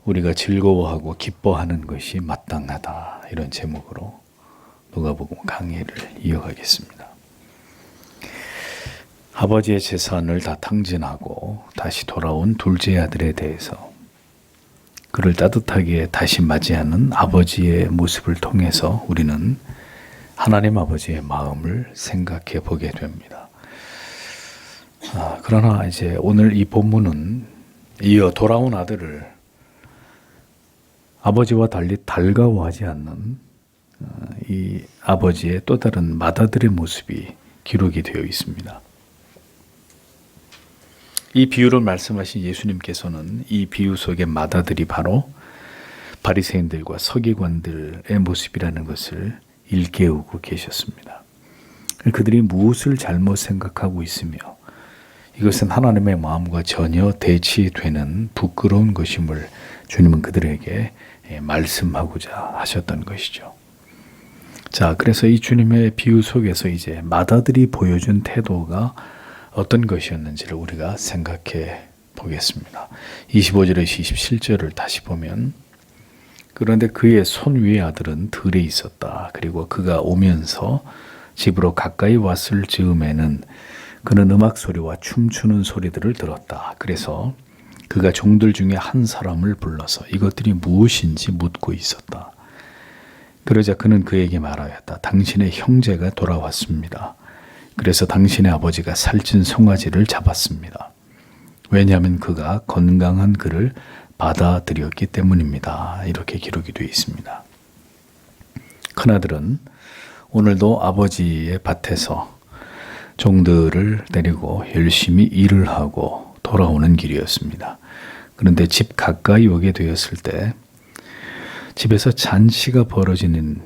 우리가 즐거워하고 기뻐하는 것이 마땅하다. 이런 제목으로 누가복음 강해를 이어가겠습니다. 아버지의 재산을 다 탕진하고 다시 돌아온 둘째 아들에 대해서 그를 따뜻하게 다시 맞이하는 아버지의 모습을 통해서 우리는 하나님 아버지의 마음을 생각해 보게 됩니다. 그러나 이제 오늘 이 본문은 이어 돌아온 아들을 아버지와 달리 달가워하지 않는 이 아버지의 또 다른 맏아들의 모습이 기록이 되어 있습니다. 이 비유를 말씀하신 예수님께서는 이 비유 속의 맏아들이 바로 바리새인들과 서기관들의 모습이라는 것을 일깨우고 계셨습니다. 그들이 무엇을 잘못 생각하고 있으며 이것은 하나님의 마음과 전혀 대치되는 부끄러운 것임을 주님은 그들에게 말씀하고자 하셨던 것이죠. 자, 그래서 이 주님의 비유 속에서 이제 맏아들이 보여준 태도가 어떤 것이었는지를 우리가 생각해 보겠습니다. 25절에서 27절을 다시 보면 그런데 그의 손 위의 아들은 들에 있었다. 그리고 그가 오면서 집으로 가까이 왔을 즈음에는 그는 음악 소리와 춤추는 소리들을 들었다. 그래서 그가 종들 중에 한 사람을 불러서 이것들이 무엇인지 묻고 있었다. 그러자 그는 그에게 말하였다. 당신의 형제가 돌아왔습니다. 그래서 당신의 아버지가 살찐 송아지를 잡았습니다. 왜냐하면 그가 건강한 그를 받아들였기 때문입니다. 이렇게 기록이 되어 있습니다. 큰아들은 오늘도 아버지의 밭에서 종들을 데리고 열심히 일을 하고 돌아오는 길이었습니다. 그런데 집 가까이 오게 되었을 때 집에서 잔치가 벌어지는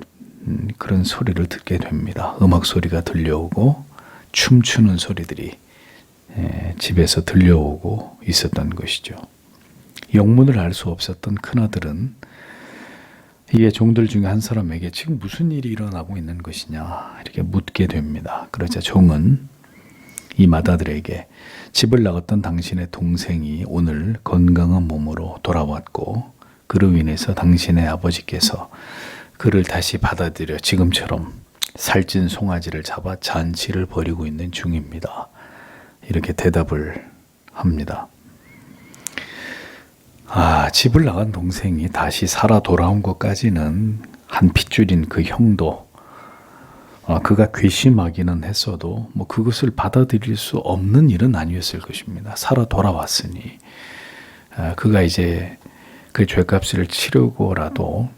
그런 소리를 듣게 됩니다. 음악 소리가 들려오고 춤추는 소리들이 집에서 들려오고 있었던 것이죠. 영문을 알 수 없었던 큰아들은 이에 종들 중에 한 사람에게 지금 무슨 일이 일어나고 있는 것이냐 이렇게 묻게 됩니다. 그러자 종은 이 맏아들에게 집을 나갔던 당신의 동생이 오늘 건강한 몸으로 돌아왔고 그로 인해서 당신의 아버지께서 그를 다시 받아들여 지금처럼 살찐 송아지를 잡아 잔치를 벌이고 있는 중입니다. 이렇게 대답을 합니다. 집을 나간 동생이 다시 살아 돌아온 것까지는 한 핏줄인 그 형도 그가 괘씸하기는 했어도 그것을 받아들일 수 없는 일은 아니었을 것입니다. 살아 돌아왔으니 그가 이제 그 죄값을 치르고라도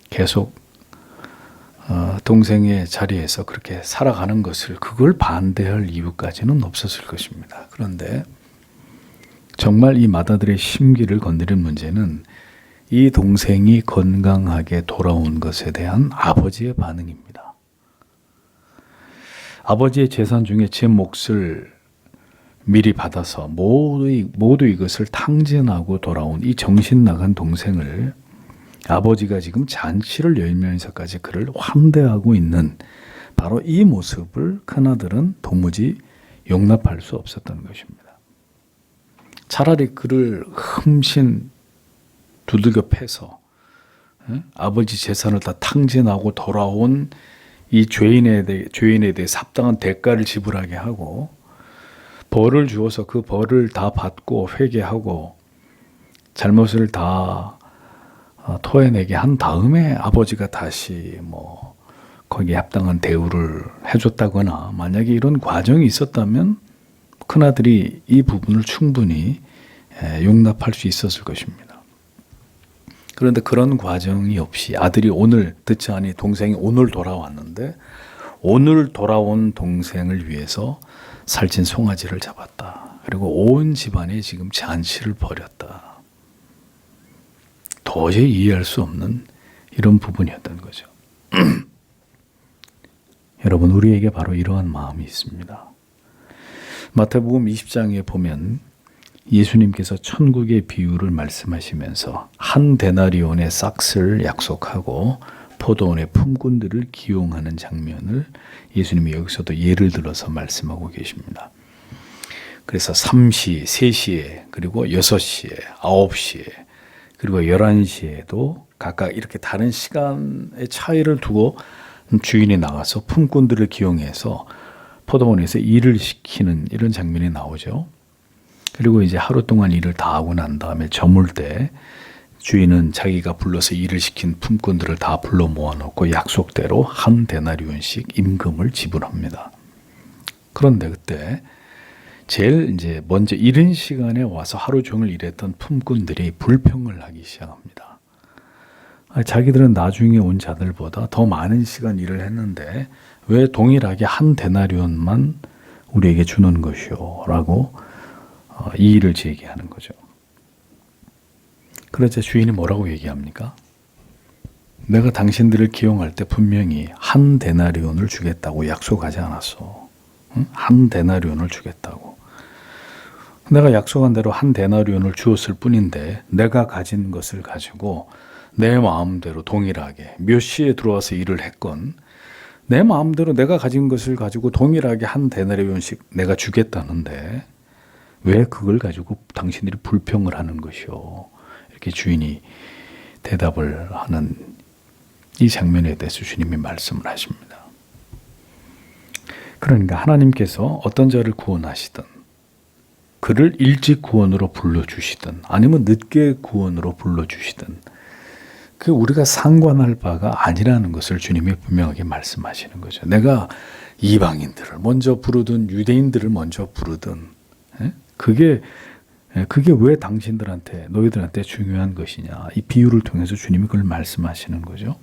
계속 동생의 자리에서 그렇게 살아가는 것을 그걸 반대할 이유까지는 없었을 것입니다. 그런데 정말 이 맏아들의 심기를 건드린 문제는 이 동생이 건강하게 돌아온 것에 대한 아버지의 반응입니다. 아버지의 재산 중에 제 몫을 미리 받아서 모두 이것을 탕진하고 돌아온 이 정신 나간 동생을 아버지가 지금 잔치를 열면서까지 그를 환대하고 있는 바로 이 모습을 큰아들은 도무지 용납할 수 없었던 것입니다. 차라리 그를 흠신 두들겨 패서 아버지 재산을 다 탕진하고 돌아온 이 죄인에 대해서 합당한 대가를 지불하게 하고 벌을 주어서 그 벌을 다 받고 회개하고 잘못을 다 토해내게 한 다음에 아버지가 다시 거기에 합당한 대우를 해줬다거나 만약에 이런 과정이 있었다면 큰아들이 이 부분을 충분히 용납할 수 있었을 것입니다. 그런데 그런 과정이 없이 아들이 오늘 듣지 않니 동생이 오늘 돌아왔는데 오늘 돌아온 동생을 위해서 살찐 송아지를 잡았다. 그리고 온 집안에 지금 잔치를 벌였다. 도저히 이해할 수 없는 이런 부분이었던 거죠. 여러분, 우리에게 바로 이러한 마음이 있습니다. 마태복음 20장에 보면 예수님께서 천국의 비유를 말씀하시면서 한 데나리온의 싹스를 약속하고 포도원의 품꾼들을 기용하는 장면을 예수님이 여기서도 예를 들어서 말씀하고 계십니다. 그래서 3시, 3시에 그리고 6시에, 9시에 그리고 11시에도 각각 이렇게 다른 시간의 차이를 두고 주인이 나가서 품꾼들을 기용해서 포도원에서 일을 시키는 이런 장면이 나오죠. 그리고 이제 하루 동안 일을 다 하고 난 다음에 저물 때 주인은 자기가 불러서 일을 시킨 품꾼들을 다 불러 모아놓고 약속대로 한 데나리온씩 임금을 지불합니다. 그런데 그때 제일 이제 먼저 이른 시간에 와서 하루 종일 일했던 품꾼들이 불평을 하기 시작합니다. 자기들은 나중에 온 자들보다 더 많은 시간 일을 했는데 왜 동일하게 한 데나리온만 우리에게 주는 것이오? 라고 이의를 제기하는 거죠. 그러자 주인이 뭐라고 얘기합니까? 내가 당신들을 기용할 때 분명히 한 데나리온을 주겠다고 약속하지 않았어. 응? 한 데나리온을 주겠다고. 내가 약속한 대로 한 데나리온을 주었을 뿐인데 내가 가진 것을 가지고 내 마음대로 동일하게 몇 시에 들어와서 일을 했건 내 마음대로 내가 가진 것을 가지고 동일하게 한 데나리온씩 내가 주겠다는데 왜 그걸 가지고 당신들이 불평을 하는 것이오? 이렇게 주인이 대답을 하는 이 장면에 대해서 주님이 말씀을 하십니다. 그러니까 하나님께서 어떤 자를 구원하시든 그를 일찍 구원으로 불러주시든 아니면 늦게 구원으로 불러주시든 그 우리가 상관할 바가 아니라는 것을 주님이 분명하게 말씀하시는 거죠. 내가 이방인들을 먼저 부르든 유대인들을 먼저 부르든 그게 왜 당신들한테 너희들한테 중요한 것이냐. 이 비유를 통해서 주님이 그걸 말씀하시는 거죠.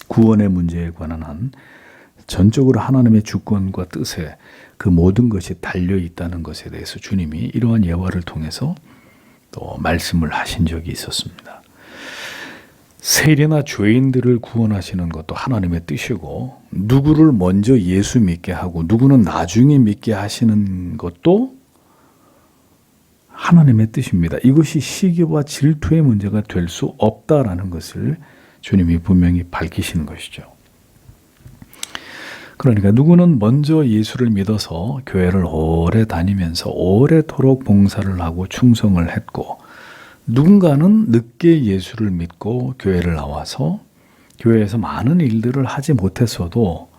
구원의 문제에 관한 한 전적으로 하나님의 주권과 뜻에 그 모든 것이 달려 있다는 것에 대해서 주님이 이러한 예화를 통해서 또 말씀을 하신 적이 있었습니다. 세리나 죄인들을 구원하시는 것도 하나님의 뜻이고 누구를 먼저 예수 믿게 하고 누구는 나중에 믿게 하시는 것도 하나님의 뜻입니다. 이것이 시기와 질투의 문제가 될 수 없다라는 것을 주님이 분명히 밝히시는 것이죠. 그러니까 누구는 먼저 예수를 믿어서 교회를 오래 다니면서 오래도록 봉사를 하고 충성을 했고 누군가는 늦게 예수를 믿고 교회를 나와서 교회에서 많은 일들을 하지 못했어도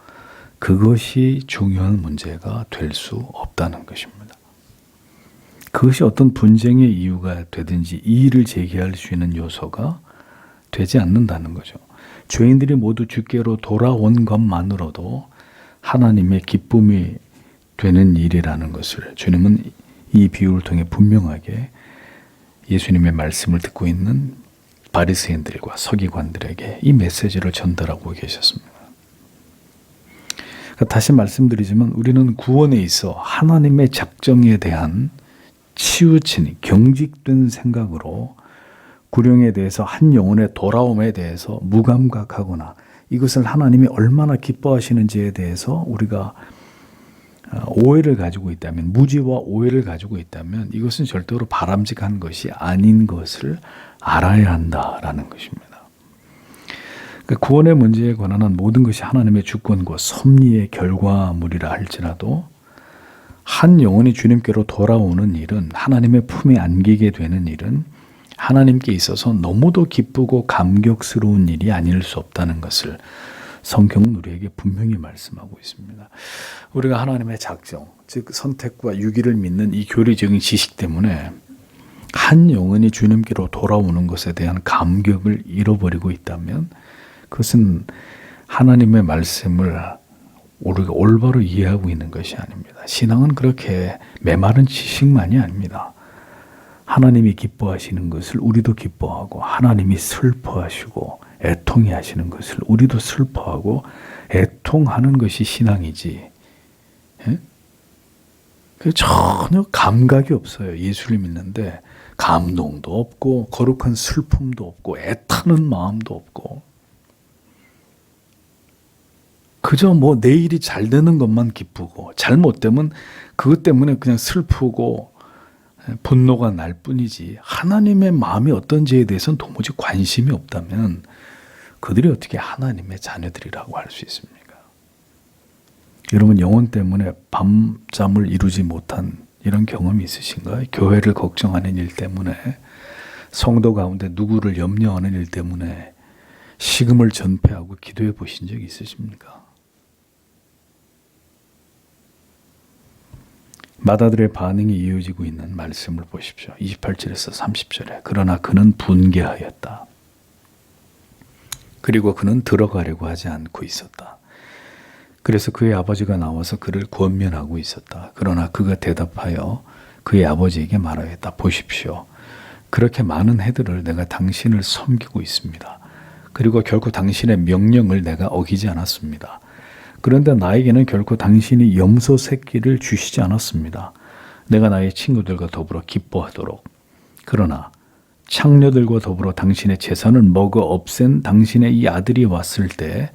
그것이 중요한 문제가 될 수 없다는 것입니다. 그것이 어떤 분쟁의 이유가 되든지 이의를 제기할 수 있는 요소가 되지 않는다는 거죠. 죄인들이 모두 주께로 돌아온 것만으로도 하나님의 기쁨이 되는 일이라는 것을 주님은 이 비유를 통해 분명하게 예수님의 말씀을 듣고 있는 바리새인들과 서기관들에게 이 메시지를 전달하고 계셨습니다. 다시 말씀드리지만 우리는 구원에 있어 하나님의 작정에 대한 치우친 경직된 생각으로 구령에 대해서 한 영혼의 돌아옴에 대해서 무감각하거나 이것을 하나님이 얼마나 기뻐하시는지에 대해서 우리가 오해를 가지고 있다면 무지와 오해를 가지고 있다면 이것은 절대로 바람직한 것이 아닌 것을 알아야 한다라는 것입니다. 그러니까 구원의 문제에 관한 한 모든 것이 하나님의 주권과 섭리의 결과물이라 할지라도 한 영혼이 주님께로 돌아오는 일은 하나님의 품에 안기게 되는 일은 하나님께 있어서 너무도 기쁘고 감격스러운 일이 아닐 수 없다는 것을 성경은 우리에게 분명히 말씀하고 있습니다. 우리가 하나님의 작정, 즉 선택과 유기를 믿는 이 교리적인 지식 때문에 한 영혼이 주님께로 돌아오는 것에 대한 감격을 잃어버리고 있다면 그것은 하나님의 말씀을 우리가 올바로 이해하고 있는 것이 아닙니다. 신앙은 그렇게 메마른 지식만이 아닙니다. 하나님이 기뻐하시는 것을 우리도 기뻐하고 하나님이 슬퍼하시고 애통해 하시는 것을 우리도 슬퍼하고 애통하는 것이 신앙이지. 예? 전혀 감각이 없어요. 예수를 믿는데 감동도 없고 거룩한 슬픔도 없고 애타는 마음도 없고 그저 뭐 내일이 잘 되는 것만 기쁘고 잘못되면 그것 때문에 그냥 슬프고 분노가 날 뿐이지 하나님의 마음이 어떤지에 대해서는 도무지 관심이 없다면 그들이 어떻게 하나님의 자녀들이라고 할 수 있습니까? 여러분 영혼 때문에 밤잠을 이루지 못한 이런 경험이 있으신가요? 교회를 걱정하는 일 때문에 성도 가운데 누구를 염려하는 일 때문에 식음을 전폐하고 기도해 보신 적 있으십니까? 마다들의 반응이 이어지고 있는 말씀을 보십시오. 28절에서 30절에 그러나 그는 분개하였다. 그리고 그는 들어가려고 하지 않고 있었다. 그래서 그의 아버지가 나와서 그를 권면하고 있었다. 그러나 그가 대답하여 그의 아버지에게 말하였다. 보십시오. 그렇게 많은 해들을 내가 당신을 섬기고 있습니다. 그리고 결코 당신의 명령을 내가 어기지 않았습니다. 그런데 나에게는 결코 당신이 염소 새끼를 주시지 않았습니다. 내가 나의 친구들과 더불어 기뻐하도록. 그러나 창녀들과 더불어 당신의 재산을 먹어 없앤 당신의 이 아들이 왔을 때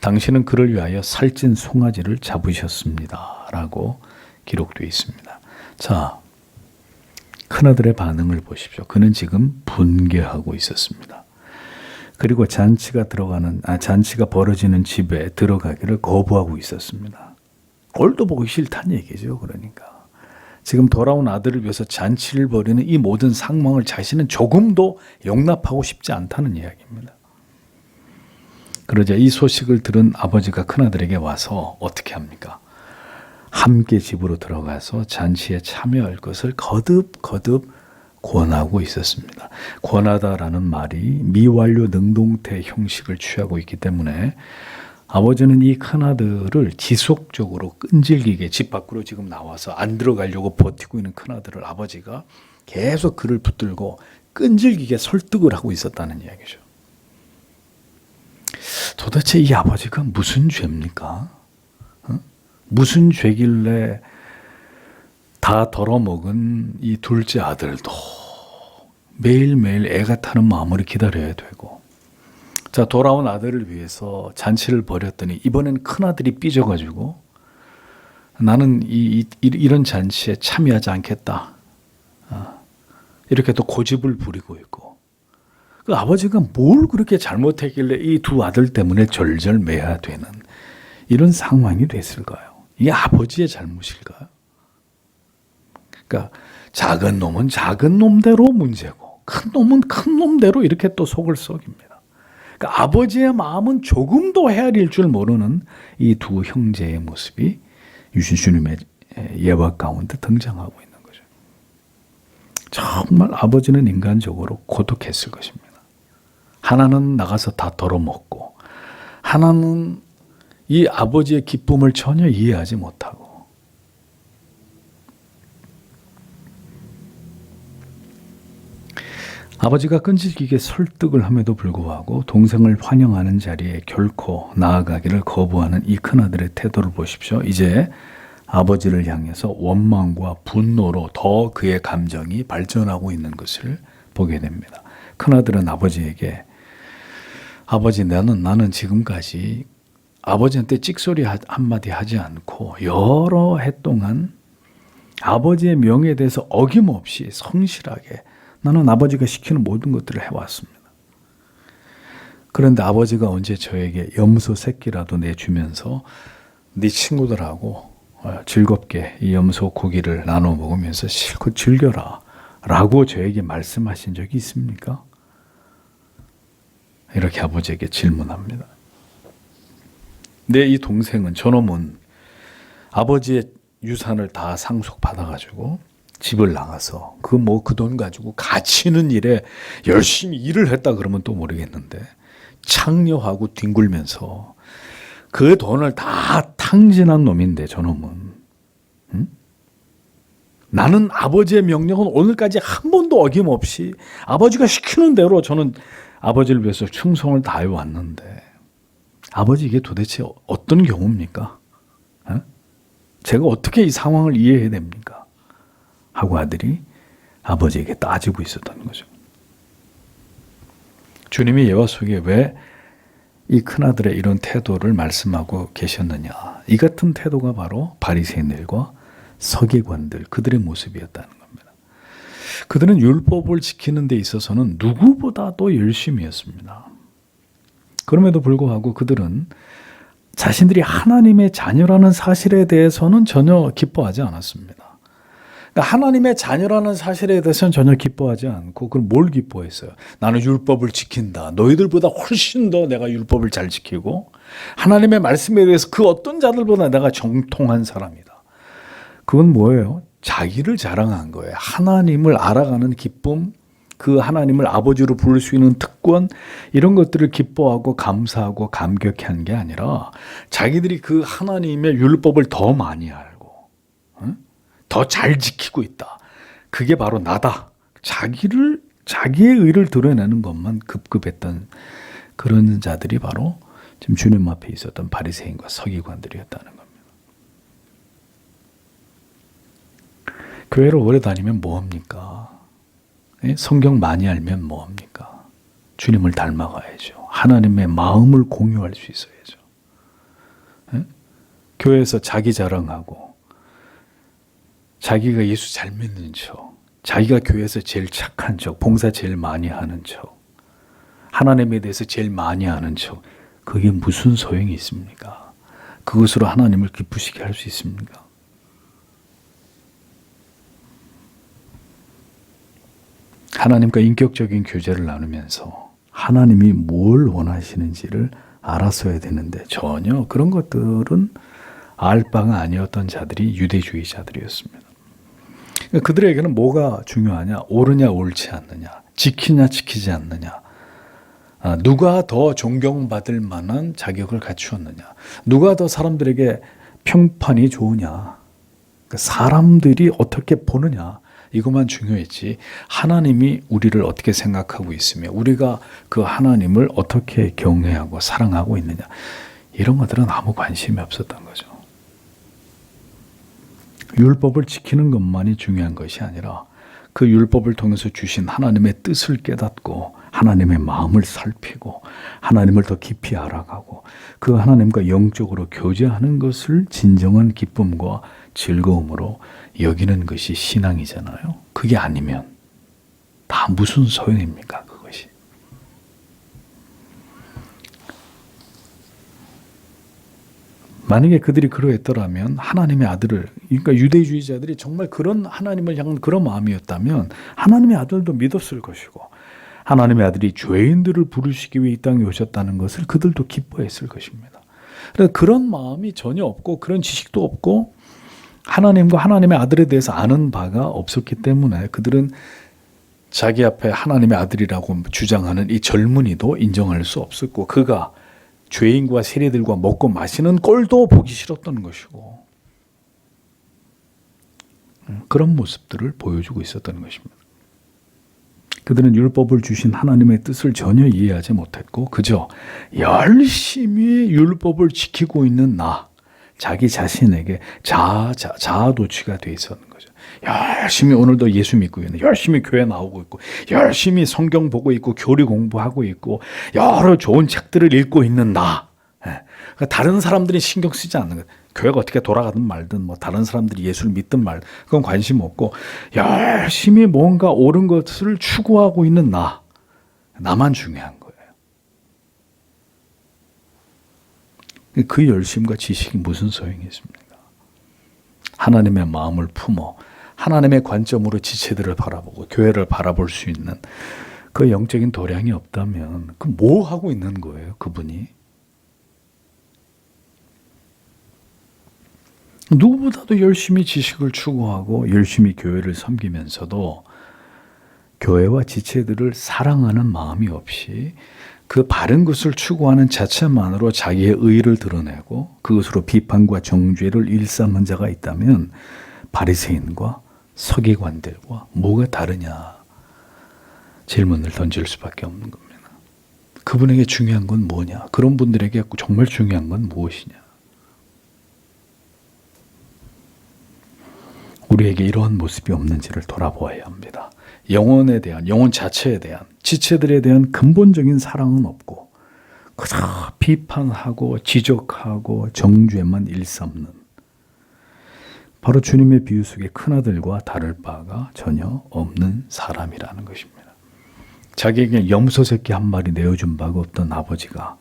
당신은 그를 위하여 살찐 송아지를 잡으셨습니다. 라고 기록되어 있습니다. 자, 큰아들의 반응을 보십시오. 그는 지금 분개하고 있었습니다. 그리고 잔치가 벌어지는 집에 들어가기를 거부하고 있었습니다. 꼴도 보기 싫다는 얘기죠. 그러니까 지금 돌아온 아들을 위해서 잔치를 벌이는 이 모든 상황을 자신은 조금도 용납하고 싶지 않다는 이야기입니다. 그러자 이 소식을 들은 아버지가 큰아들에게 와서 어떻게 합니까? 함께 집으로 들어가서 잔치에 참여할 것을 거듭 권하고 있었습니다. 권하다라는 말이 미완료 능동태 형식을 취하고 있기 때문에 아버지는 이 큰아들을 지속적으로 끈질기게 집 밖으로 지금 나와서 안 들어가려고 버티고 있는 큰아들을 아버지가 계속 그를 붙들고 끈질기게 설득을 하고 있었다는 이야기죠. 도대체 이 아버지가 무슨 죄입니까? 무슨 죄길래 다 덜어먹은 이 둘째 아들도 매일매일 애가 타는 마음으로 기다려야 되고, 자, 돌아온 아들을 위해서 잔치를 벌였더니 이번엔 큰아들이 삐져가지고 나는 이런 잔치에 참여하지 않겠다, 이렇게 또 고집을 부리고 있고, 그 아버지가 뭘 그렇게 잘못했길래 이 두 아들 때문에 절절매야되는 이런 상황이 됐을까요? 이게 아버지의 잘못일까요? 그러니까 작은 놈은 작은 놈대로 문제고 큰 놈은 큰 놈대로 이렇게 또 속을 썩입니다. 그러니까 아버지의 마음은 조금도 헤아릴 줄 모르는 이 두 형제의 모습이 유신주님의 예화 가운데 등장하고 있는 거죠. 정말 아버지는 인간적으로 고독했을 것입니다. 하나는 나가서 다 덜어먹고 하나는 이 아버지의 기쁨을 전혀 이해하지 못하고, 아버지가 끈질기게 설득을 함에도 불구하고 동생을 환영하는 자리에 결코 나아가기를 거부하는 이 큰아들의 태도를 보십시오. 이제 아버지를 향해서 원망과 분노로 더 그의 감정이 발전하고 있는 것을 보게 됩니다. 큰아들은 아버지에게, 아버지, 나는 지금까지 아버지한테 찍소리 한마디 하지 않고 여러 해 동안 아버지의 명예에 대해서 어김없이 성실하게 나는 아버지가 시키는 모든 것들을 해왔습니다. 그런데 아버지가 언제 저에게 염소 새끼라도 내주면서 네 친구들하고 즐겁게 이 염소 고기를 나눠 먹으면서 실컷 즐겨라 라고 저에게 말씀하신 적이 있습니까? 이렇게 아버지에게 질문합니다. 내 이 동생은, 저놈은 아버지의 유산을 다 상속받아가지고 집을 나가서 그 돈 가지고 가치는 일에 열심히 일을 했다 그러면 또 모르겠는데 창녀하고 뒹굴면서 그 돈을 다 탕진한 놈인데 저놈은, 응? 나는 아버지의 명령은 오늘까지 한 번도 어김없이 아버지가 시키는 대로 저는 아버지를 위해서 충성을 다해 왔는데 아버지 이게 도대체 어떤 경우입니까? 제가 어떻게 이 상황을 이해해야 됩니까? 하고 아들이 아버지에게 따지고 있었다는 거죠. 주님이 예화 속에 왜 이 큰아들의 이런 태도를 말씀하고 계셨느냐. 이 같은 태도가 바로 바리새인들과 서기관들, 그들의 모습이었다는 겁니다. 그들은 율법을 지키는 데 있어서는 누구보다도 열심이었습니다. 그럼에도 불구하고 그들은 자신들이 하나님의 자녀라는 사실에 대해서는 전혀 기뻐하지 않았습니다. 그러니까 하나님의 자녀라는 사실에 대해서는 전혀 기뻐하지 않고 그걸 뭘 기뻐했어요? 나는 율법을 지킨다. 너희들보다 훨씬 더 내가 율법을 잘 지키고 하나님의 말씀에 대해서 그 어떤 자들보다 내가 정통한 사람이다. 그건 뭐예요? 자기를 자랑한 거예요. 하나님을 알아가는 기쁨, 그 하나님을 아버지로 부를 수 있는 특권, 이런 것들을 기뻐하고 감사하고 감격한 게 아니라 자기들이 그 하나님의 율법을 더 많이 알고 더 잘 지키고 있다. 그게 바로 나다. 자기의 의를 드러내는 것만 급급했던 그런 자들이 바로 지금 주님 앞에 있었던 바리새인과 서기관들이었다는 겁니다. 교회를 오래 다니면 뭐합니까? 성경 많이 알면 뭐합니까? 주님을 닮아가야죠. 하나님의 마음을 공유할 수 있어야죠. 교회에서 자기 자랑하고 자기가 예수 잘 믿는 척, 자기가 교회에서 제일 착한 척, 봉사 제일 많이 하는 척, 하나님에 대해서 제일 많이 아는 척, 그게 무슨 소용이 있습니까? 그것으로 하나님을 기쁘시게 할 수 있습니까? 하나님과 인격적인 교제를 나누면서 하나님이 뭘 원하시는지를 알았어야 되는데 전혀 그런 것들은 알 바가 아니었던 자들이 유대주의자들이었습니다. 그들에게는 뭐가 중요하냐? 옳으냐 옳지 않느냐? 지키냐 지키지 않느냐? 누가 더 존경받을 만한 자격을 갖추었느냐? 누가 더 사람들에게 평판이 좋으냐? 사람들이 어떻게 보느냐? 이것만 중요했지 하나님이 우리를 어떻게 생각하고 있으며 우리가 그 하나님을 어떻게 경외하고 사랑하고 있느냐, 이런 것들은 아무 관심이 없었던 거죠. 율법을 지키는 것만이 중요한 것이 아니라 그 율법을 통해서 주신 하나님의 뜻을 깨닫고 하나님의 마음을 살피고 하나님을 더 깊이 알아가고 그 하나님과 영적으로 교제하는 것을 진정한 기쁨과 즐거움으로 여기는 것이 신앙이잖아요. 그게 아니면 다 무슨 소용입니까? 그것이. 만약에 그들이 그러했더라면 하나님의 아들을, 그러니까 유대주의자들이 정말 그런 하나님을 향한 그런 마음이었다면 하나님의 아들도 믿었을 것이고 하나님의 아들이 죄인들을 부르시기 위해 이 땅에 오셨다는 것을 그들도 기뻐했을 것입니다. 그래서 그런 마음이 전혀 없고 그런 지식도 없고 하나님과 하나님의 아들에 대해서 아는 바가 없었기 때문에 그들은 자기 앞에 하나님의 아들이라고 주장하는 이 젊은이도 인정할 수 없었고 그가 죄인과 세리들과 먹고 마시는 꼴도 보기 싫었던 것이고 그런 모습들을 보여주고 있었던 것입니다. 그들은 율법을 주신 하나님의 뜻을 전혀 이해하지 못했고 그저 열심히 율법을 지키고 있는 자기 자신에게 자아도취가 돼 있었는 거죠. 열심히 오늘도 예수 믿고 있는, 열심히 교회 나오고 있고, 열심히 성경 보고 있고, 교리 공부하고 있고, 여러 좋은 책들을 읽고 있는 그러니까 다른 사람들이 신경 쓰지 않는 거예요. 교회가 어떻게 돌아가든 말든, 다른 사람들이 예수를 믿든 말든, 그건 관심 없고, 열심히 뭔가 옳은 것을 추구하고 있는 나만 중요한 거예요. 그 열심과 지식이 무슨 소용이 있습니까? 하나님의 마음을 품어 하나님의 관점으로 지체들을 바라보고 교회를 바라볼 수 있는 그 영적인 도량이 없다면 그 뭐 하고 있는 거예요, 그분이? 누구보다도 열심히 지식을 추구하고 열심히 교회를 섬기면서도 교회와 지체들을 사랑하는 마음이 없이 그 바른 것을 추구하는 자체만으로 자기의 의의를 드러내고 그것으로 비판과 정죄를 일삼는 자가 있다면 바리새인과 서기관들과 뭐가 다르냐 질문을 던질 수밖에 없는 겁니다. 그분에게 중요한 건 뭐냐? 그런 분들에게 정말 중요한 건 무엇이냐? 우리에게 이러한 모습이 없는지를 돌아보아야 합니다. 영혼에 대한, 영혼 자체에 대한, 지체들에 대한 근본적인 사랑은 없고 그저 비판하고 지적하고 정죄만 일삼는 바로 주님의 비유 속의 큰아들과 다를 바가 전혀 없는 사람이라는 것입니다. 자기에게 염소 새끼 한 마리 내어준 바가 없던 아버지가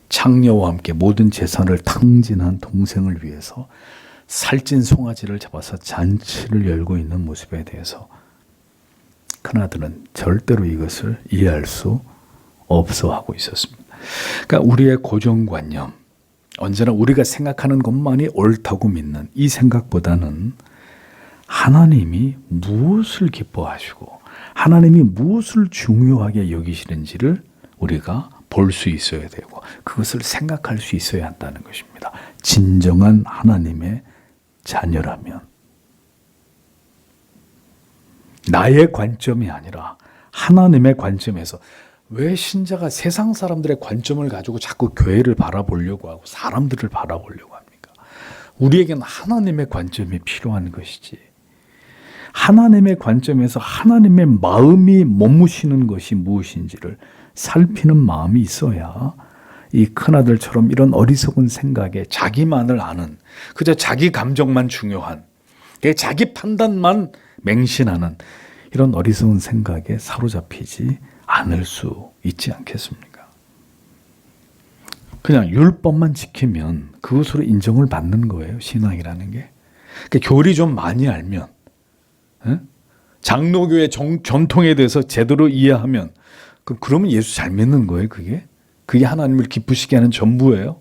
창녀와 함께 모든 재산을 탕진한 동생을 위해서 살찐 송아지를 잡아서 잔치를 열고 있는 모습에 대해서 큰아들은 절대로 이것을 이해할 수 없어 하고 있었습니다. 그러니까 우리의 고정관념, 언제나 우리가 생각하는 것만이 옳다고 믿는 이 생각보다는 하나님이 무엇을 기뻐하시고 하나님이 무엇을 중요하게 여기시는지를 우리가 볼 수 있어야 되고 그것을 생각할 수 있어야 한다는 것입니다. 진정한 하나님의 자녀라면 나의 관점이 아니라 하나님의 관점에서 왜 신자가 세상 사람들의 관점을 가지고 자꾸 교회를 바라보려고 하고 사람들을 바라보려고 합니까? 우리에게는 하나님의 관점이 필요한 것이지. 하나님의 관점에서 하나님의 마음이 머무시는 것이 무엇인지를 살피는 마음이 있어야 이 큰아들처럼 이런 어리석은 생각에 자기만을 아는, 그저 자기 감정만 중요한, 자기 판단만 맹신하는 이런 어리석은 생각에 사로잡히지 않을 수 있지 않겠습니까? 그냥 율법만 지키면 그것으로 인정을 받는 거예요. 신앙이라는 게. 그러니까 교리 좀 많이 알면, 장로교의 전통에 대해서 제대로 이해하면 그러면 예수 잘 믿는 거예요. 그게 하나님을 기쁘시게 하는 전부예요.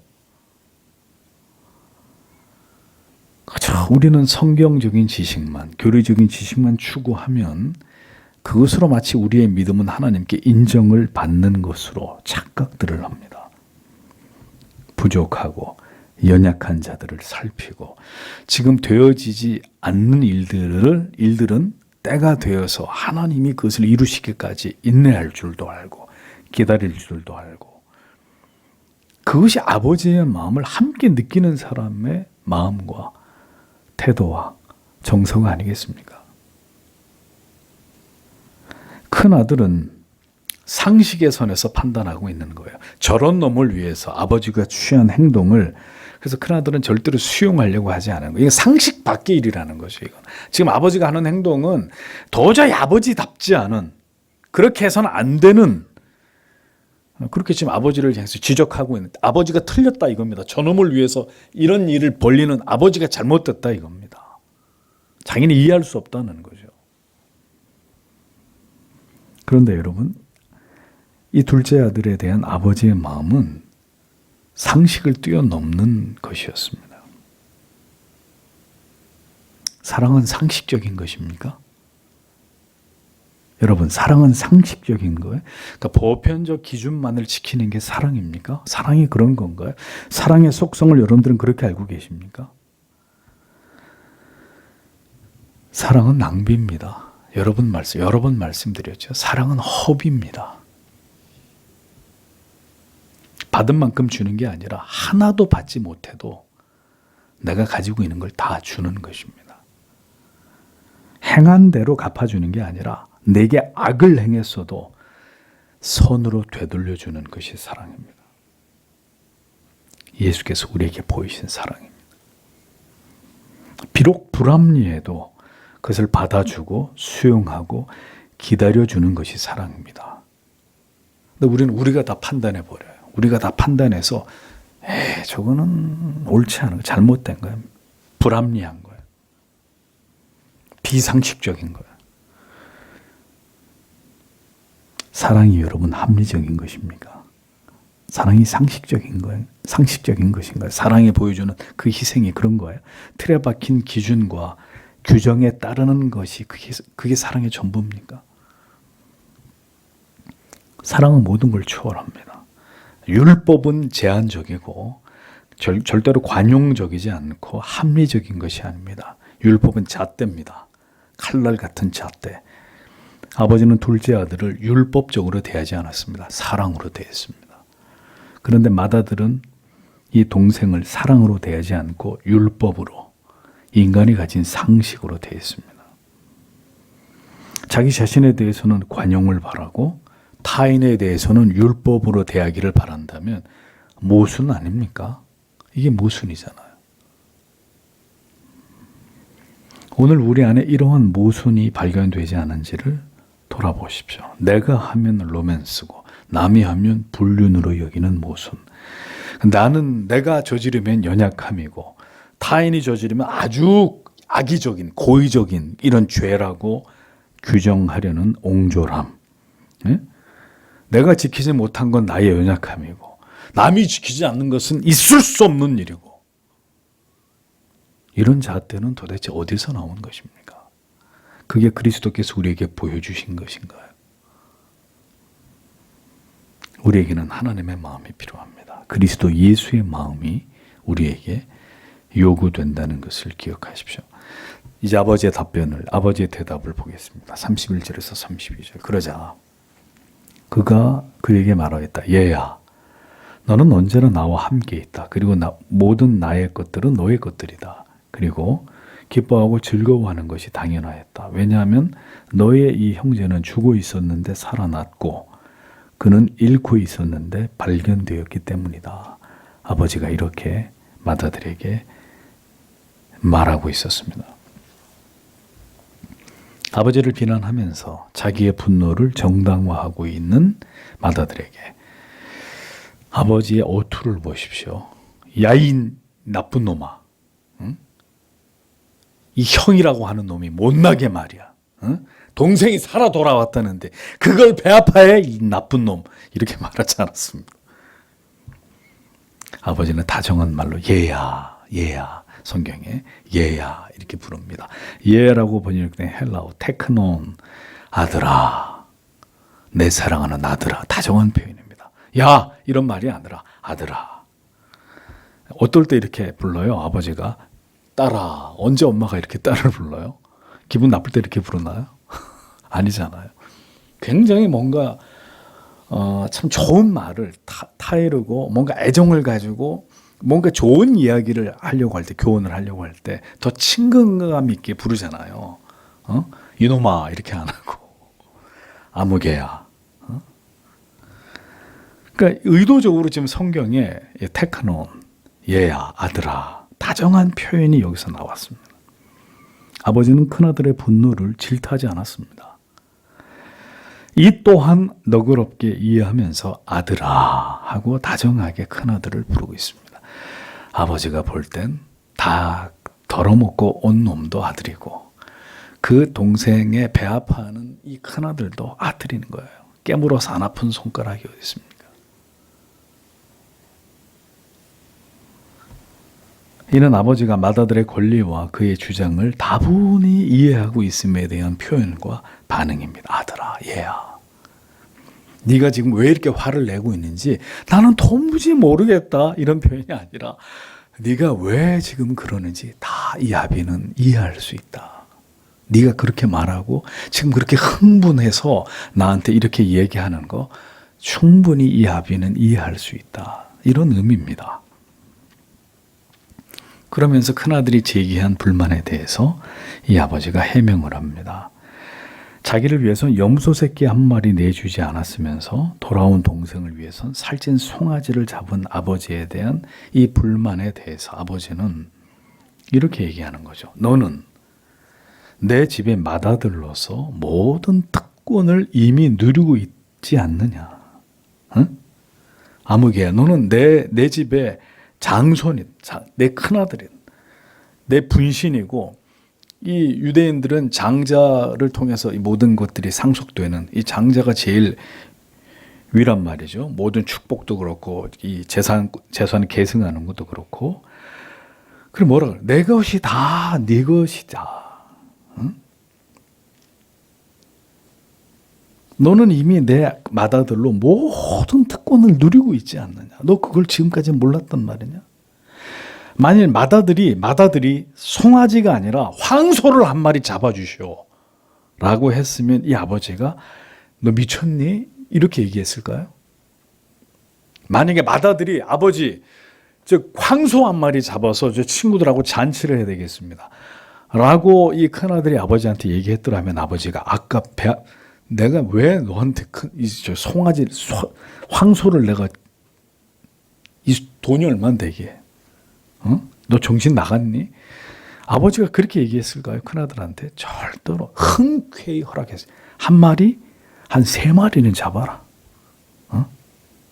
그렇죠. 우리는 성경적인 지식만, 교리적인 지식만 추구하면 그것으로 마치 우리의 믿음은 하나님께 인정을 받는 것으로 착각들을 합니다. 부족하고 연약한 자들을 살피고 지금 되어지지 않는 일들은 때가 되어서 하나님이 그것을 이루시기까지 인내할 줄도 알고 기다릴 줄도 알고 그것이 아버지의 마음을 함께 느끼는 사람의 마음과 태도와 정서가 아니겠습니까? 큰 아들은 상식의 선에서 판단하고 있는 거예요. 저런 놈을 위해서 아버지가 취한 행동을 그래서 큰아들은 절대로 수용하려고 하지 않은 거예요. 이게 상식 밖의 일이라는 거죠. 이건. 지금 아버지가 하는 행동은 도저히 아버지답지 않은, 그렇게 해서는 안 되는, 그렇게 지금 아버지를 향해서 지적하고 있는, 아버지가 틀렸다 이겁니다. 저놈을 위해서 이런 일을 벌리는 아버지가 잘못됐다 이겁니다. 자기는 이해할 수 없다는 거죠. 그런데 여러분, 이 둘째 아들에 대한 아버지의 마음은 상식을 뛰어넘는 것이었습니다. 사랑은 상식적인 것입니까? 여러분, 사랑은 상식적인 거예요? 그러니까 보편적 기준만을 지키는 게 사랑입니까? 사랑이 그런 건가요? 사랑의 속성을 여러분들은 그렇게 알고 계십니까? 사랑은 낭비입니다. 여러 번 말씀드렸죠. 사랑은 허비입니다. 받은 만큼 주는 게 아니라 하나도 받지 못해도 내가 가지고 있는 걸 다 주는 것입니다. 행한 대로 갚아주는 게 아니라 내게 악을 행했어도 선으로 되돌려주는 것이 사랑입니다. 예수께서 우리에게 보이신 사랑입니다. 비록 불합리해도 그것을 받아주고 수용하고 기다려주는 것이 사랑입니다. 근데 우리가 다 판단해버려요. 우리가 다 판단해서 저거는 옳지 않은 거, 잘못된 거예요. 불합리한 거예요. 비상식적인 거예요. 사랑이 여러분 합리적인 것입니까? 사랑이 상식적인 거예요? 상식적인 것인가요? 사랑이 보여주는 그 희생이 그런 거예요? 틀에 박힌 기준과 규정에 따르는 것이 그게 사랑의 전부입니까? 사랑은 모든 걸 초월합니다. 율법은 제한적이고 절대로 관용적이지 않고 합리적인 것이 아닙니다. 율법은 잣대입니다. 칼날 같은 잣대. 아버지는 둘째 아들을 율법적으로 대하지 않았습니다. 사랑으로 대했습니다. 그런데 맏아들은 이 동생을 사랑으로 대하지 않고 율법으로, 인간이 가진 상식으로 대했습니다. 자기 자신에 대해서는 관용을 바라고 타인에 대해서는 율법으로 대하기를 바란다면 모순 아닙니까? 이게 모순이잖아요. 오늘 우리 안에 이러한 모순이 발견되지 않은지를 돌아보십시오. 내가 하면 로맨스고 남이 하면 불륜으로 여기는 모순. 내가 저지르면 연약함이고 타인이 저지르면 아주 악의적인 고의적인 이런 죄라고 규정하려는 옹졸함. 예? 내가 지키지 못한 건 나의 연약함이고 남이 지키지 않는 것은 있을 수 없는 일이고 이런 잣대는 도대체 어디서 나온 것입니까? 그게 그리스도께서 우리에게 보여주신 것인가요? 우리에게는 하나님의 마음이 필요합니다. 그리스도 예수의 마음이 우리에게 요구된다는 것을 기억하십시오. 이제 아버지의 대답을 보겠습니다. 31절에서 32절. 그러자 그가 그에게 말하였다. 얘야, 너는 언제나 나와 함께 있다. 그리고 모든 나의 것들은 너의 것들이다. 그리고 기뻐하고 즐거워하는 것이 당연하였다. 왜냐하면 너의 이 형제는 죽어 있었는데 살아났고 그는 잃고 있었는데 발견되었기 때문이다. 아버지가 이렇게 마다들에게 말하고 있었습니다. 아버지를 비난하면서 자기의 분노를 정당화하고 있는 마다들에게 아버지의 어투를 보십시오. 야인 나쁜 놈아. 응? 이 형이라고 하는 놈이 못나게 말이야. 응? 동생이 살아 돌아왔다는데 그걸 배아파해 이 나쁜 놈. 이렇게 말하지 않았습니다. 아버지는 다정한 말로 얘야, 얘야. 성경에 얘야 이렇게 부릅니다. 얘라고 번역된 헬라어 테크논, 아들아, 내 사랑하는 아들아. 다정한 표현입니다. 야 이런 말이 아니라 아들아. 어떨 때 이렇게 불러요? 아버지가 딸아. 언제 엄마가 이렇게 딸을 불러요? 기분 나쁠 때 이렇게 부르나요? 아니잖아요. 굉장히 뭔가 참 좋은 말을 타이르고 뭔가 애정을 가지고 뭔가 좋은 이야기를 하려고 할 때, 교훈을 하려고 할 때 더 친근감 있게 부르잖아요. 이놈아 이렇게 안 하고 아무개야. 그러니까 의도적으로 지금 성경에 테크논, 얘야, 아들아 다정한 표현이 여기서 나왔습니다. 아버지는 큰아들의 분노를 질타하지 않았습니다. 이 또한 너그럽게 이해하면서 아들아 하고 다정하게 큰아들을 부르고 있습니다. 아버지가 볼 땐 다 덜어먹고 온 놈도 아들이고 그 동생의 배 아파하는 이 큰아들도 아들인 거예요. 깨물어서 안 아픈 손가락이 어디 있습니까? 이는 아버지가 맏아들의 권리와 그의 주장을 다분히 이해하고 있음에 대한 표현과 반응입니다. 아들아, 얘야. 네가 지금 왜 이렇게 화를 내고 있는지 나는 도무지 모르겠다. 이런 표현이 아니라 네가 왜 지금 그러는지 다 이 아비는 이해할 수 있다. 네가 그렇게 말하고 지금 그렇게 흥분해서 나한테 이렇게 얘기하는 거 충분히 이 아비는 이해할 수 있다. 이런 의미입니다. 그러면서 큰아들이 제기한 불만에 대해서 이 아버지가 해명을 합니다. 자기를 위해선 염소 새끼 한 마리 내주지 않았으면서 돌아온 동생을 위해선 살찐 송아지를 잡은 아버지에 대한 이 불만에 대해서 아버지는 이렇게 얘기하는 거죠. 너는 내 집의 맏아들로서 모든 특권을 이미 누리고 있지 않느냐. 응? 아무개야, 너는 내 집의 장손이, 내 큰아들인, 내 분신이고 이 유대인들은 장자를 통해서 이 모든 것들이 상속되는 이 장자가 제일 위란 말이죠. 모든 축복도 그렇고 이 재산 계승하는 것도 그렇고. 그럼 뭐라 그래? 내 것이 다 네 것이다. 응? 너는 이미 내 맏아들로 모든 특권을 누리고 있지 않느냐. 너 그걸 지금까지 몰랐단 말이냐. 만일 맏아들이 송아지가 아니라 황소를 한 마리 잡아주시오 라고 했으면 이 아버지가 너 미쳤니? 이렇게 얘기했을까요? 만약에 맏아들이 아버지 즉 황소 한 마리 잡아서 저 친구들하고 잔치를 해야 되겠습니다 라고 이 큰아들이 아버지한테 얘기했더라면 아버지가 아까 내가 왜 너한테 황소를 내가 이 돈이 얼마나 되게 너 정신 나갔니? 아버지가 그렇게 얘기했을까요? 큰아들한테 절대로 흔쾌히 허락했어요. 한 마리, 한 3마리는 잡아라.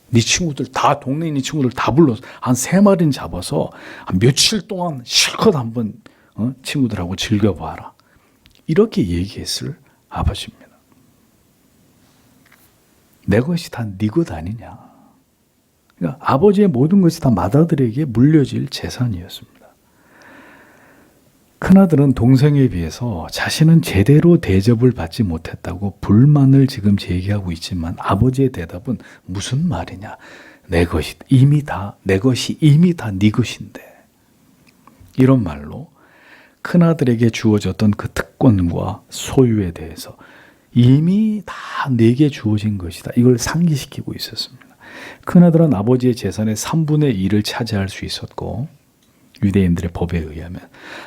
네 친구들 다, 동네 있는 친구들 다 불러서 한 3마리는 잡아서 한 며칠 동안 실컷 한번 친구들하고 즐겨봐라. 이렇게 얘기했을 아버지입니다. 내 것이 다 네 것 아니냐. 그러니까 아버지의 모든 것이 다 맏아들에게 물려질 재산이었습니다. 큰아들은 동생에 비해서 자신은 제대로 대접을 받지 못했다고 불만을 지금 제기하고 있지만 아버지의 대답은 무슨 말이냐. 내 것이 이미 다 네 것인데. 이런 말로 큰아들에게 주어졌던 그 특권과 소유에 대해서 이미 다 내게 주어진 것이다. 이걸 상기시키고 있었습니다. 큰아들은 아버지의 재산의 3분의 1을 차지할 수 있었고 유대인들의 법에 의하면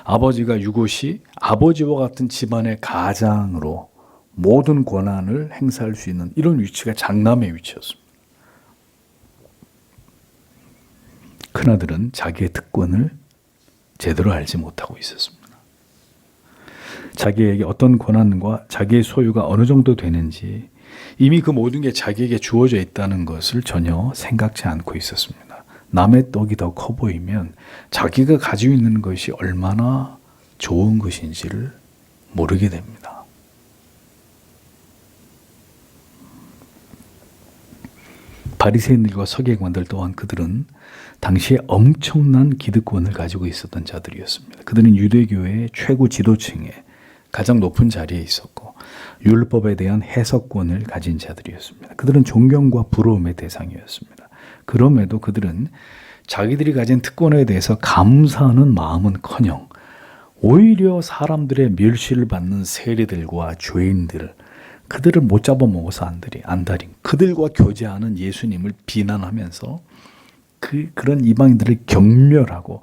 아버지가 유고시 아버지와 같은 집안의 가장으로 모든 권한을 행사할 수 있는 이런 위치가 장남의 위치였습니다. 큰아들은 자기의 특권을 제대로 알지 못하고 있었습니다. 자기에게 어떤 권한과 자기의 소유가 어느 정도 되는지 이미 그 모든 게 자기에게 주어져 있다는 것을 전혀 생각지 않고 있었습니다. 남의 떡이 더 커 보이면 자기가 가지고 있는 것이 얼마나 좋은 것인지를 모르게 됩니다. 바리새인들과 서기관들 또한 그들은 당시에 엄청난 기득권을 가지고 있었던 자들이었습니다. 그들은 유대교회의 최고 지도층에 가장 높은 자리에 있었고 율법에 대한 해석권을 가진 자들이었습니다. 그들은 존경과 부러움의 대상이었습니다. 그럼에도 그들은 자기들이 가진 특권에 대해서 감사하는 마음은커녕 오히려 사람들의 멸시를 받는 세리들과 죄인들, 그들을 못 잡아먹어서 안달인 그들과 교제하는 예수님을 비난하면서 그런 이방인들을 경멸하고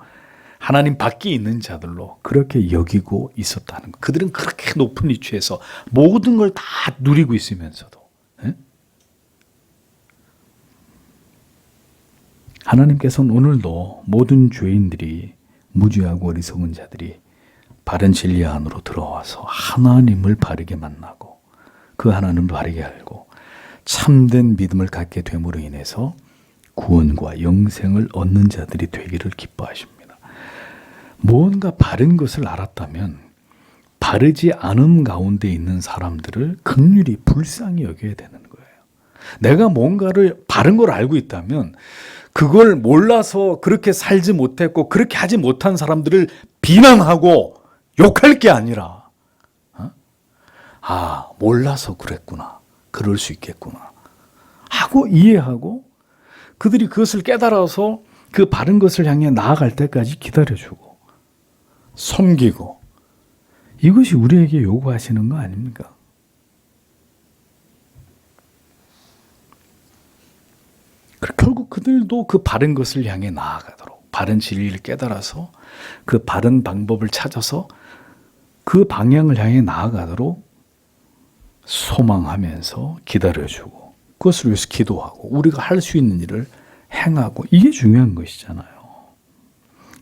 하나님 밖에 있는 자들로 그렇게 여기고 있었다는 것. 그들은 그렇게 높은 위치에서 모든 걸 다 누리고 있으면서도 하나님께서는 오늘도 모든 죄인들이 무지하고 어리석은 자들이 바른 진리 안으로 들어와서 하나님을 바르게 만나고 그 하나님을 바르게 알고 참된 믿음을 갖게 됨으로 인해서 구원과 영생을 얻는 자들이 되기를 기뻐하십니다. 무언가 바른 것을 알았다면 바르지 않음 가운데 있는 사람들을 긍휼히 불쌍히 여겨야 되는 거예요. 내가 뭔가를 바른 걸 알고 있다면 그걸 몰라서 그렇게 살지 못했고 그렇게 하지 못한 사람들을 비난하고 욕할 게 아니라 몰라서 그랬구나. 그럴 수 있겠구나. 하고 이해하고 그들이 그것을 깨달아서 그 바른 것을 향해 나아갈 때까지 기다려주고 섬기고 이것이 우리에게 요구하시는 거 아닙니까? 결국 그들도 그 바른 것을 향해 나아가도록 바른 진리를 깨달아서 그 바른 방법을 찾아서 그 방향을 향해 나아가도록 소망하면서 기다려주고 그것을 위해서 기도하고 우리가 할 수 있는 일을 행하고 이게 중요한 것이잖아요.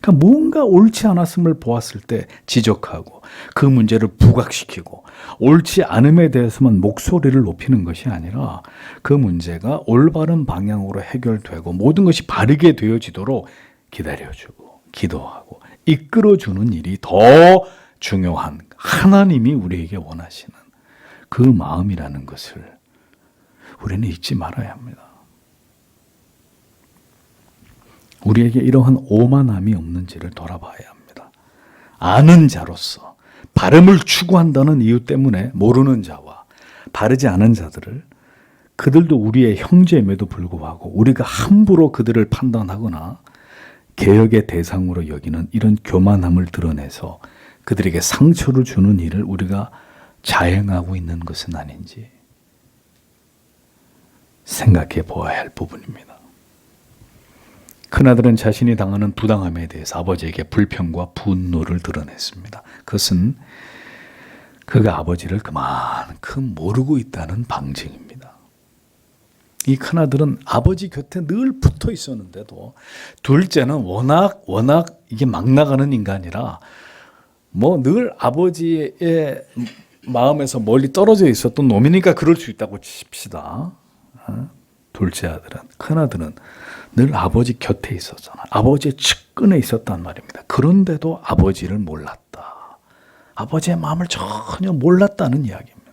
그러니까 뭔가 옳지 않았음을 보았을 때 지적하고 그 문제를 부각시키고 옳지 않음에 대해서만 목소리를 높이는 것이 아니라 그 문제가 올바른 방향으로 해결되고 모든 것이 바르게 되어지도록 기다려주고 기도하고 이끌어주는 일이 더 중요한 하나님이 우리에게 원하시는 그 마음이라는 것을 우리는 잊지 말아야 합니다. 우리에게 이러한 오만함이 없는지를 돌아봐야 합니다. 아는 자로서 바름을 추구한다는 이유 때문에 모르는 자와 바르지 않은 자들을 그들도 우리의 형제임에도 불구하고 우리가 함부로 그들을 판단하거나 개혁의 대상으로 여기는 이런 교만함을 드러내서 그들에게 상처를 주는 일을 우리가 자행하고 있는 것은 아닌지 생각해 보아야 할 부분입니다. 큰아들은 자신이 당하는 부당함에 대해서 아버지에게 불평과 분노를 드러냈습니다. 그것은 그가 아버지를 그만큼 모르고 있다는 방증입니다. 이 큰아들은 아버지 곁에 늘 붙어 있었는데도 둘째는 워낙 이게 막 나가는 인간이라 뭐 늘 아버지의 마음에서 멀리 떨어져 있었던 놈이니까 그럴 수 있다고 칩시다. 둘째 아들은, 큰 아들은 늘 아버지 곁에 있었잖아. 아버지의 측근에 있었단 말입니다. 그런데도 아버지를 몰랐다. 아버지의 마음을 전혀 몰랐다는 이야기입니다.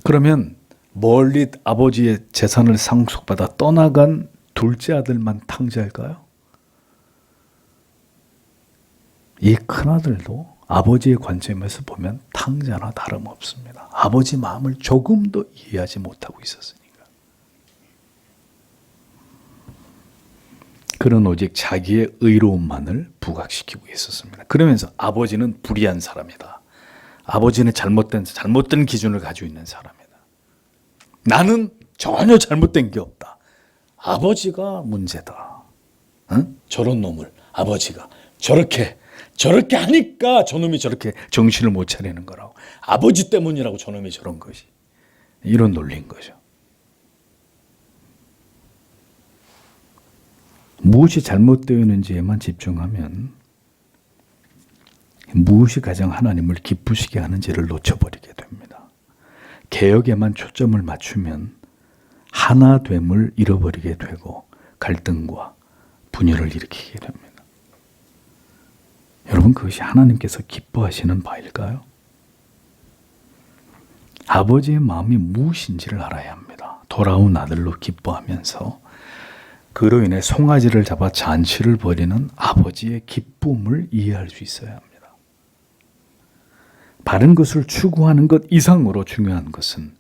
그러면 멀리 아버지의 재산을 상속받아 떠나간 둘째 아들만 탕자일까요? 이 큰아들도 아버지의 관점에서 보면 탕자나 다름없습니다. 아버지 마음을 조금도 이해하지 못하고 있었으니까. 그는 오직 자기의 의로움만을 부각시키고 있었습니다. 그러면서 아버지는 불의한 사람이다. 아버지는 잘못된 기준을 가지고 있는 사람이다. 나는 전혀 잘못된 게 없다. 아버지가 문제다. 응? 저런 놈을 아버지가 저렇게 하니까 저놈이 저렇게 정신을 못 차리는 거라고. 아버지 때문이라고 저놈이 저런 것이. 이런 논리인 거죠. 무엇이 잘못되어 있는지에만 집중하면 무엇이 가장 하나님을 기쁘시게 하는지를 놓쳐버리게 됩니다. 개혁에만 초점을 맞추면 하나됨을 잃어버리게 되고 갈등과 분열을 일으키게 됩니다. 여러분, 그것이 하나님께서 기뻐하시는 바일까요? 아버지의 마음이 무엇인지를 알아야 합니다. 돌아온 아들로 기뻐하면서 그로 인해 송아지를 잡아 잔치를 벌이는 아버지의 기쁨을 이해할 수 있어야 합니다. 바른 것을 추구하는 것 이상으로 중요한 것은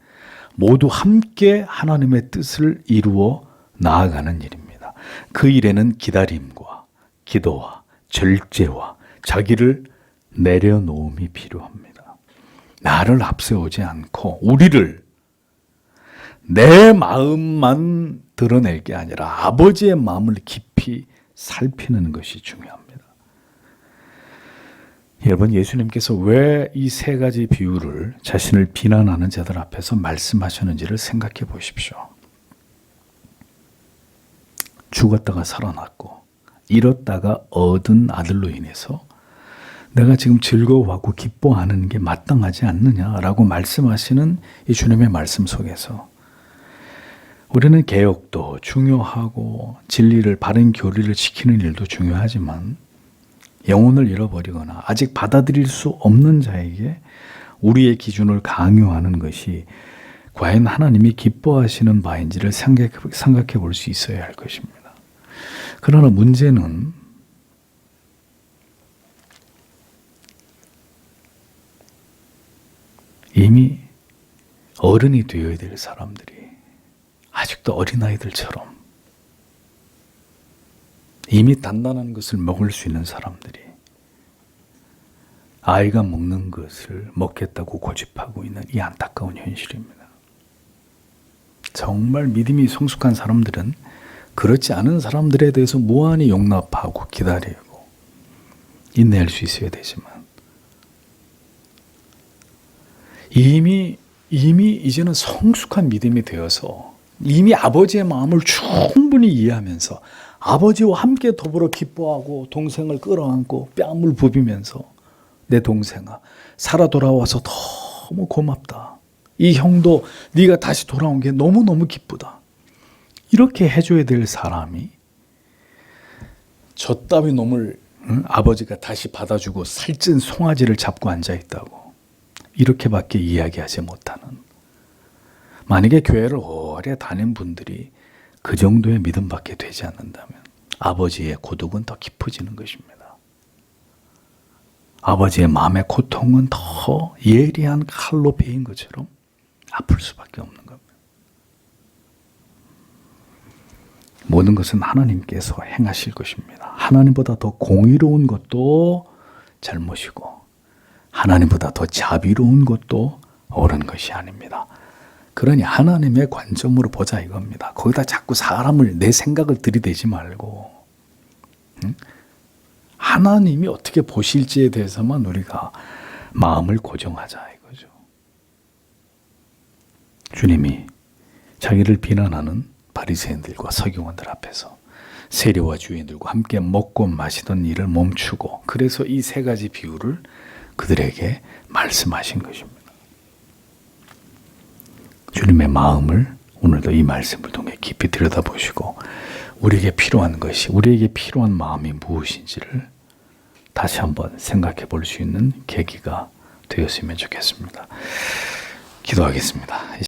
모두 함께 하나님의 뜻을 이루어 나아가는 일입니다. 그 일에는 기다림과 기도와 절제와 자기를 내려놓음이 필요합니다. 나를 앞세우지 않고 우리를 내 마음만 드러낼 게 아니라 아버지의 마음을 깊이 살피는 것이 중요합니다. 여러분, 예수님께서 왜 이 세 가지 비유를 자신을 비난하는 자들 앞에서 말씀하셨는지를 생각해 보십시오. 죽었다가 살아났고 잃었다가 얻은 아들로 인해서 내가 지금 즐거워하고 기뻐하는 게 마땅하지 않느냐라고 말씀하시는 이 주님의 말씀 속에서 우리는 개혁도 중요하고 진리를, 바른 교리를 지키는 일도 중요하지만 영혼을 잃어버리거나 아직 받아들일 수 없는 자에게 우리의 기준을 강요하는 것이 과연 하나님이 기뻐하시는 바인지를 생각해 볼 수 있어야 할 것입니다. 그러나 문제는 이미 어른이 되어야 될 사람들이 아직도 어린아이들처럼 이미 단단한 것을 먹을 수 있는 사람들이 아이가 먹는 것을 먹겠다고 고집하고 있는 이 안타까운 현실입니다. 정말 믿음이 성숙한 사람들은 그렇지 않은 사람들에 대해서 무한히 용납하고 기다리고 인내할 수 있어야 되지만 이미 이제는 성숙한 믿음이 되어서 이미 아버지의 마음을 충분히 이해하면서 아버지와 함께 더불어 기뻐하고 동생을 끌어안고 뺨을 부비면서 내 동생아, 살아 돌아와서 너무 고맙다. 이 형도 네가 다시 돌아온 게 너무너무 기쁘다. 이렇게 해줘야 될 사람이 저 따위 놈을 아버지가 다시 받아주고 살찐 송아지를 잡고 앉아있다고 이렇게밖에 이야기하지 못하는, 만약에 교회를 오래 다닌 분들이 그 정도의 믿음밖에 되지 않는다면 아버지의 고독은 더 깊어지는 것입니다. 아버지의 마음의 고통은 더 예리한 칼로 베인 것처럼 아플 수밖에 없는 겁니다. 모든 것은 하나님께서 행하실 것입니다. 하나님보다 더 공의로운 것도 잘못이고 하나님보다 더 자비로운 것도 옳은 것이 아닙니다. 그러니 하나님의 관점으로 보자 이겁니다. 거기다 자꾸 사람을, 내 생각을 들이대지 말고 하나님이 어떻게 보실지에 대해서만 우리가 마음을 고정하자 이거죠. 주님이 자기를 비난하는 바리새인들과 서기관들 앞에서 세리와 주인들과 함께 먹고 마시던 일을 멈추고 그래서 이 세 가지 비유를 그들에게 말씀하신 것입니다. 주님의 마음을 오늘도 이 말씀을 통해 깊이 들여다보시고 우리에게 필요한 것이, 우리에게 필요한 마음이 무엇인지를 다시 한번 생각해 볼 수 있는 계기가 되었으면 좋겠습니다. 기도하겠습니다.